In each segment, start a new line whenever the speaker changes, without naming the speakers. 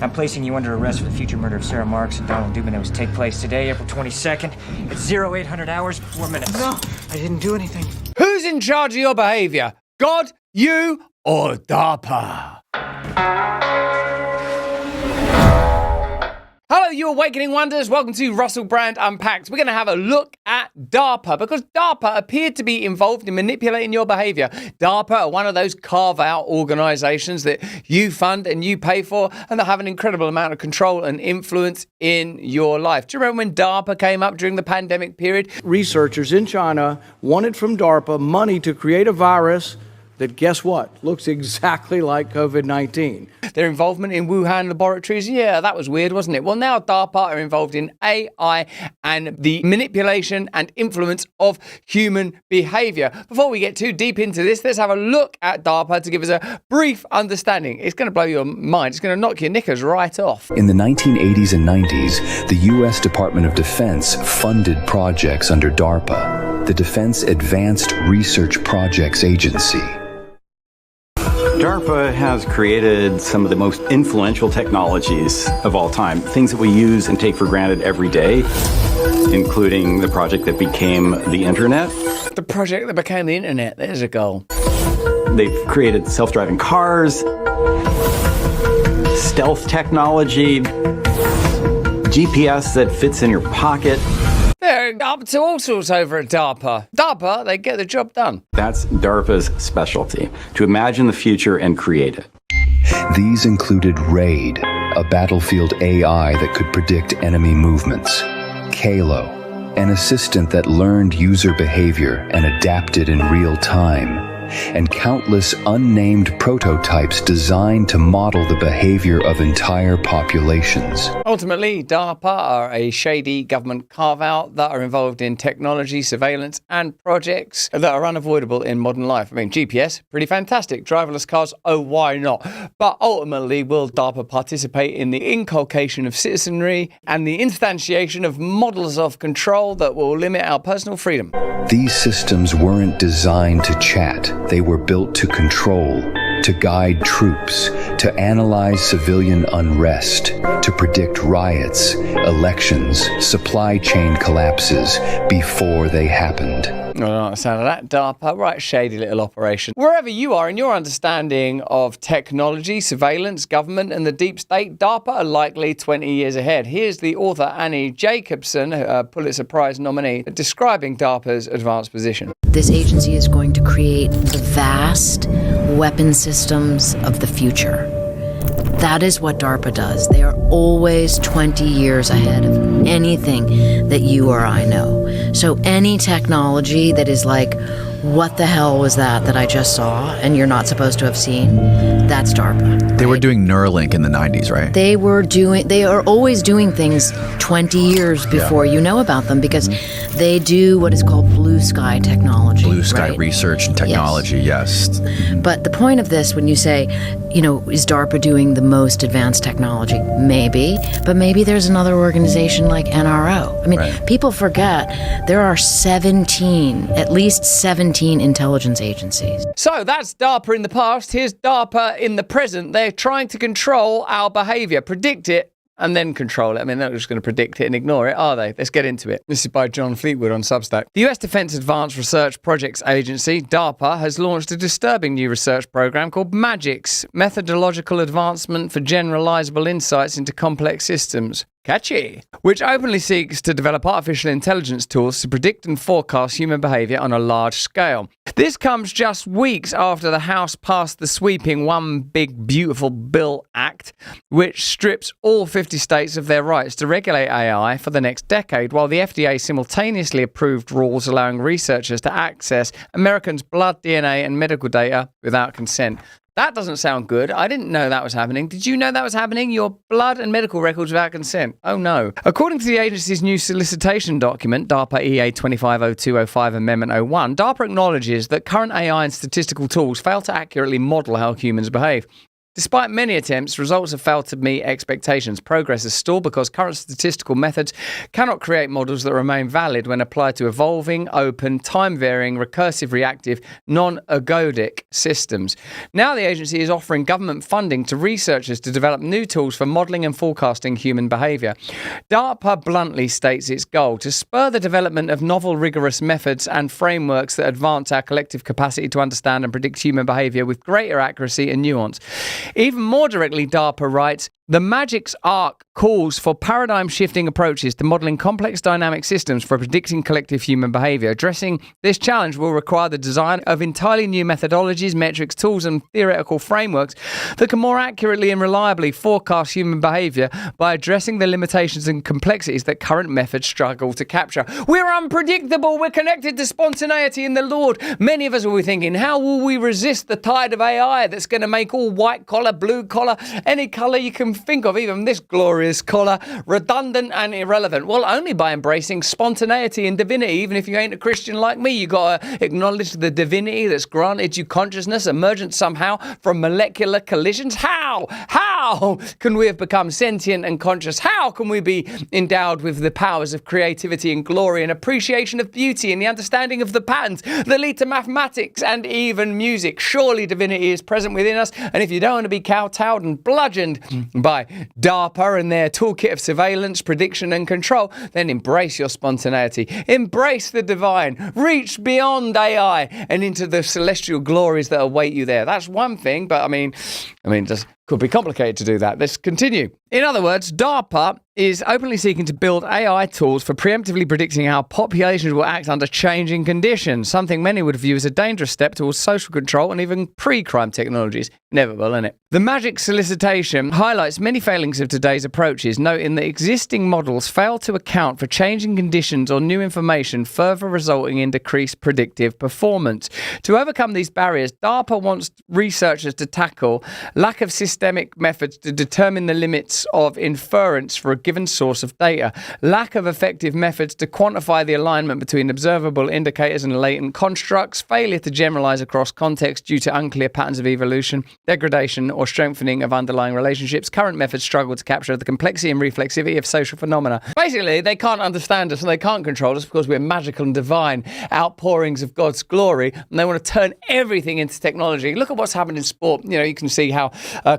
I'm placing you under arrest for the future murder of Sarah Marks and Donald Dubin that was to take place today, April 22nd, at 0800 hours, 4 minutes. No, I didn't do anything.
Who's in charge of your behavior? God, you, or DARPA? Hello, you awakening wonders. Welcome to Russell Brand Unpacked. We're going to have a look at DARPA because DARPA appeared to be involved in manipulating your behavior. DARPA are one of those carve-out organizations that you fund and you pay for and that have an incredible amount of control and influence in your life. Do you remember when DARPA came up during the pandemic period?
Researchers in China wanted from DARPA money to create a virus that, guess what, looks exactly like COVID-19.
Their involvement in Wuhan laboratories, yeah, that was weird, wasn't it? Well, now DARPA are involved in AI and the manipulation and influence of human behavior. Before we get too deep into this, let's have a look at DARPA to give us a brief understanding. It's going to blow your mind. It's going to knock your knickers right off.
In the 1980s and 90s, the U.S. Department of Defense funded projects under DARPA, the Defense Advanced Research Projects Agency.
DARPA has created some of the most influential technologies of all time, things that we use and take for granted every day, including the project that became the internet.
The project that became the internet, there's a goal.
They've created self-driving cars, stealth technology, GPS that fits in your pocket.
They're up to all sorts over at DARPA. DARPA, they get the job done.
That's DARPA's specialty, to imagine the future and create it.
These included RAID, a battlefield AI that could predict enemy movements, Kalo, an assistant that learned user behavior and adapted in real time, and countless unnamed prototypes designed to model the behavior of entire populations.
Ultimately, DARPA are a shady government carve-out that are involved in technology, surveillance, and projects that are unavoidable in modern life. I mean, GPS, pretty fantastic. Driverless cars, oh, why not? But ultimately, will DARPA participate in the inculcation of citizenry and the instantiation of models of control that will limit our personal freedom?
These systems weren't designed to chat. They were built to control, to guide troops, to analyze civilian unrest, to predict riots, elections, supply chain collapses before they happened.
I don't like the sound of that. DARPA, right, shady little operation. Wherever you are in your understanding of technology, surveillance, government, and the deep state, DARPA are likely 20 years ahead. Here's the author Annie Jacobson, a Pulitzer Prize nominee, describing DARPA's advanced position.
This agency is going to create the vast weapon systems of the future. That is what DARPA does. They are always 20 years ahead of anything that you or I know. So any technology that is like, what the hell was that I just saw and you're not supposed to have seen, that's DARPA. Right?
They were doing Neuralink in the 90s, right?
They are always doing things 20 years before you know about them because they do what is called blue sky technology.
Blue sky research and technology, yes.
But the point of this, when you say, is DARPA doing the most advanced technology? Maybe, but maybe there's another organization like NRO. I mean, people forget there are at least 17 intelligence agencies.
So that's DARPA in the past. Here's DARPA in the present. They're trying to control our behavior, predict it, and then control it. I mean, they're not just going to predict it and ignore it, are they? Let's get into it. This is by John Fleetwood on Substack. The US Defense Advanced Research Projects Agency, DARPA, has launched a disturbing new research program called MAGICS, Methodological Advancement for Generalizable Insights into Complex Systems. Catchy! Which openly seeks to develop artificial intelligence tools to predict and forecast human behavior on a large scale. This comes just weeks after the House passed the sweeping One Big Beautiful Bill Act, which strips all 50 states of their rights to regulate AI for the next decade, while the FDA simultaneously approved rules allowing researchers to access Americans' blood, DNA, and medical data without consent. That doesn't sound good. I didn't know that was happening. Did you know that was happening? Your blood and medical records without consent. Oh no. According to the agency's new solicitation document, DARPA EA 250205 Amendment 01, DARPA acknowledges that current AI and statistical tools fail to accurately model how humans behave. Despite many attempts, results have failed to meet expectations. Progress has stalled because current statistical methods cannot create models that remain valid when applied to evolving, open, time-varying, recursive, reactive, non-ergodic systems. Now the agency is offering government funding to researchers to develop new tools for modelling and forecasting human behaviour. DARPA bluntly states its goal to spur the development of novel, rigorous methods and frameworks that advance our collective capacity to understand and predict human behaviour with greater accuracy and nuance. Even more directly, DARPA writes, the Magic's arc calls for paradigm-shifting approaches to modelling complex dynamic systems for predicting collective human behaviour. Addressing this challenge will require the design of entirely new methodologies, metrics, tools and theoretical frameworks that can more accurately and reliably forecast human behaviour by addressing the limitations and complexities that current methods struggle to capture. We're unpredictable. We're connected to spontaneity in the Lord. Many of us will be thinking, how will we resist the tide of AI that's going to make all white collar, blue collar, any colour you can think of, even this glorious collar, redundant and irrelevant? Well, only by embracing spontaneity and divinity. Even if you ain't a Christian like me, you got to acknowledge the divinity that's granted you consciousness, emergent somehow from molecular collisions. How can we have become sentient and conscious? How can we be endowed with the powers of creativity and glory and appreciation of beauty and the understanding of the patterns that lead to mathematics and even music? Surely divinity is present within us, and if you don't want to be kowtowed and bludgeoned by DARPA and their toolkit of surveillance, prediction and control, then embrace your spontaneity. Embrace the divine. Reach beyond AI and into the celestial glories that await you there. That's one thing, but I mean, just could be complicated to do that. Let's continue. In other words, DARPA is openly seeking to build AI tools for preemptively predicting how populations will act under changing conditions, something many would view as a dangerous step towards social control and even pre-crime technologies. Inevitable, isn't it? The Magic solicitation highlights many failings of today's approaches, noting that existing models fail to account for changing conditions or new information, further resulting in decreased predictive performance. To overcome these barriers, DARPA wants researchers to tackle lack of systemic methods to determine the limits of inference for a given source of data, lack of effective methods to quantify the alignment between observable indicators and latent constructs, failure to generalize across context due to unclear patterns of evolution, degradation or strengthening of underlying relationships. Current methods struggle to capture the complexity and reflexivity of social phenomena. Basically, they can't understand us and they can't control us because we're magical and divine outpourings of God's glory, and they want to turn everything into technology. Look at what's happened in sport. You know, you can see how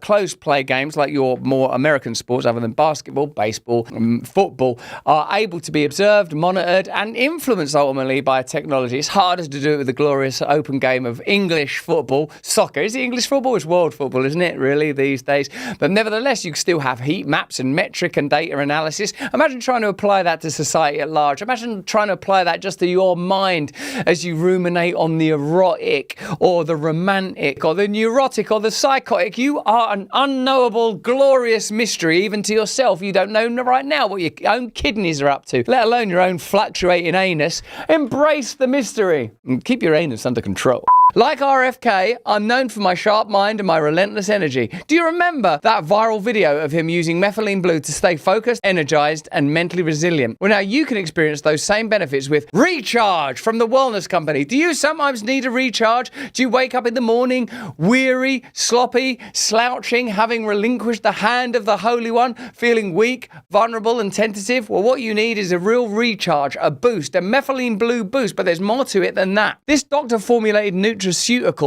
close play games like your more American sports other than basketball, baseball, football are able to be observed, monitored and influenced ultimately by technology. It's harder to do it with the glorious open game of English football. Soccer. Is it English football? It's world football, isn't it, really, these days? But nevertheless, you still have heat maps and metric and data analysis. Imagine trying to apply that to society at large. Imagine trying to apply that just to your mind as you ruminate on the erotic or the romantic or the neurotic or the psychotic. You are an unknowable, glorious mystery, even to yourself. You don't know right now what your own kidneys are up to, let alone your own fluctuating anus. Embrace the mystery and keep your anus under control. Like RFK, I'm known for my sharp mind and my relentless energy. Do you remember that viral video of him using methylene blue to stay focused, energized, and mentally resilient? Well, now you can experience those same benefits with Recharge from the Wellness Company. Do you sometimes need a recharge? Do you wake up in the morning weary, sloppy, slouching, having relinquished the hand of the Holy One, feeling weak, vulnerable, and tentative? Well, what you need is a real recharge, a boost, a methylene blue boost, but there's more to it than that. This doctor-formulated nutraceutical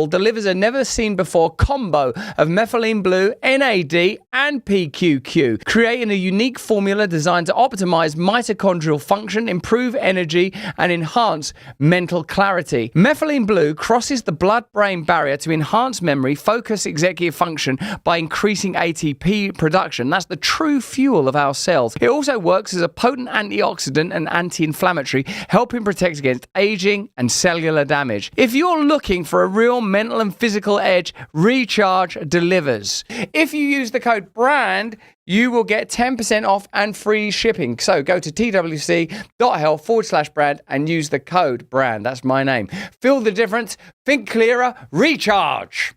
delivers a never-seen-before combo of methylene blue, NAD, and PQQ, creating a unique formula designed to optimize mitochondrial function, improve energy, and enhance mental clarity. Methylene blue crosses the blood-brain barrier to enhance memory, focus, executive function by increasing ATP production. That's the true fuel of our cells. It also works as a potent antioxidant and anti-inflammatory, helping protect against aging and cellular damage. If you're looking for a real mental and physical edge, Recharge delivers. If you use the code BRAND, you will get 10% off and free shipping. So go to twc.health/brand and use the code BRAND. That's my name. Feel the difference. Think clearer. Recharge.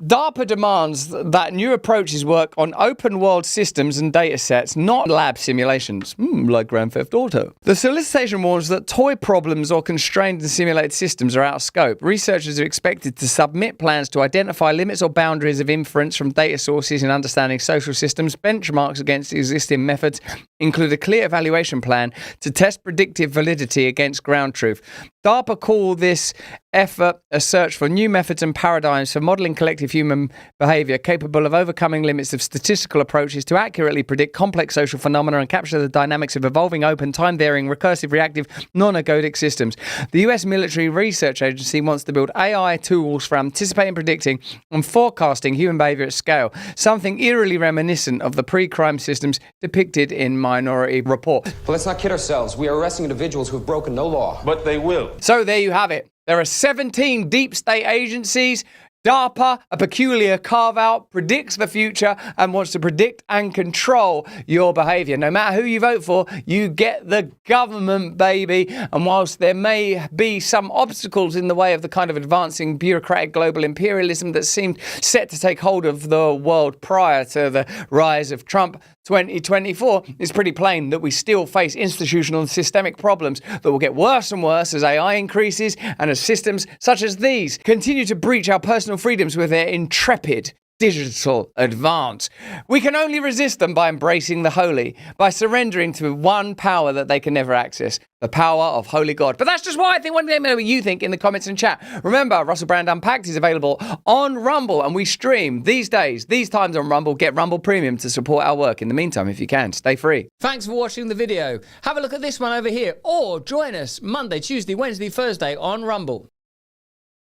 DARPA demands that new approaches work on open-world systems and data sets, not lab simulations, like Grand Theft Auto. The solicitation warns that toy problems or constrained and simulated systems are out of scope. Researchers are expected to submit plans to identify limits or boundaries of inference from data sources in understanding social systems. Benchmarks against existing methods include a clear evaluation plan to test predictive validity against ground truth. DARPA call this effort a search for new methods and paradigms for modelling collective human behaviour capable of overcoming limits of statistical approaches to accurately predict complex social phenomena and capture the dynamics of evolving, open, time-varying, recursive, reactive, non-ergodic systems. The US Military Research Agency wants to build AI tools for anticipating, predicting and forecasting human behaviour at scale, something eerily reminiscent of the pre-crime systems depicted in Minority Report.
But let's not kid ourselves. We are arresting individuals who have broken no law.
But they will.
So there you have it. There are 17 deep state agencies. DARPA, a peculiar carve-out, predicts the future and wants to predict and control your behaviour. No matter who you vote for, you get the government, baby. And whilst there may be some obstacles in the way of the kind of advancing bureaucratic global imperialism that seemed set to take hold of the world prior to the rise of Trump 2024, it's pretty plain that we still face institutional and systemic problems that will get worse and worse as AI increases and as systems such as these continue to breach our personal freedoms with their intrepid digital advance. We can only resist them by embracing the holy, by surrendering to one power that they can never access, the power of Holy God. But that's just what I think. Let me know what you think in the comments and chat. Remember, Russell Brand Unpacked is available on Rumble, and we stream these days, these times on Rumble. Get Rumble Premium to support our work. In the meantime, if you can, stay free. Thanks for watching the video. Have a look at this one over here, or join us Monday, Tuesday, Wednesday, Thursday on Rumble.